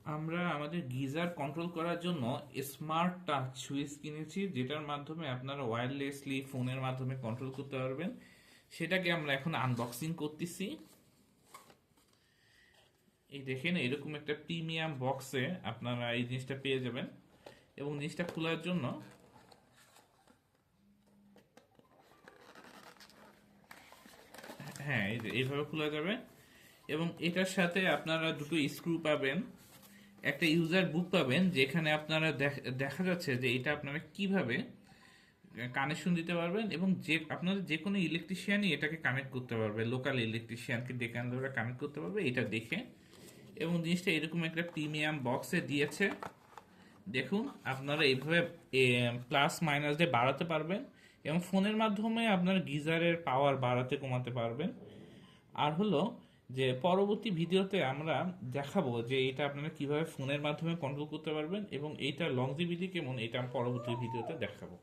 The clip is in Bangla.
আমরা আমাদের গিজার কন্ট্রোল করার জন্য স্মার্ট টাচ সুইচ কিনেছি, যেটার মাধ্যমে আপনারা ওয়্যারলেসলি ফোনের মাধ্যমে কন্ট্রোল করতে পারবেন। সেটাকে আমরা এখন আনবক্সিং করতেছি। এই দেখেন, এরকম একটা প্রিমিয়াম বক্সে আপনারা এই জিনিসটা পেয়ে যাবেন। এবং জিনিসটা খোলার জন্য, হ্যাঁ, এই যে এইভাবে খোলা যাবে। এবং এটার সাথে আপনারা দুটো স্ক্রু পাবেন, একটা ইউজার বুক পাবেন, যেখানে আপনারা দেখা যাচ্ছে যে এটা আপনারা কিভাবে কানেকশন দিতে পারবেন, এবং যে আপনাদের যে কোনো ইলেকট্রিশিয়ানই এটাকে কানেক্ট করতে পারবে, লোকাল ইলেকট্রিশিয়ানকে ডেকে আনলে ওরা কানেক্ট করতে পারবে এটা দেখে। এবং জিনিসটা এরকম একটা প্রিমিয়াম বক্সে দিয়েছে। দেখুন, আপনারা এইভাবে প্লাস মাইনাস দিয়ে বাড়াতে পারবেন, এবং ফোনের মাধ্যমে আপনার গিজারের পাওয়ার বাড়াতে কমাতে পারবেন। আর হলো যে পরবর্তী ভিডিওতে আমরা দেখাবো যে এটা আপনারা কিভাবে ফোনের মাধ্যমে কন্ট্রোল করতে পারবেন, এবং এইটার লংজিভিটি কেমন এটা আমি পরবর্তী ভিডিওতে দেখাবো।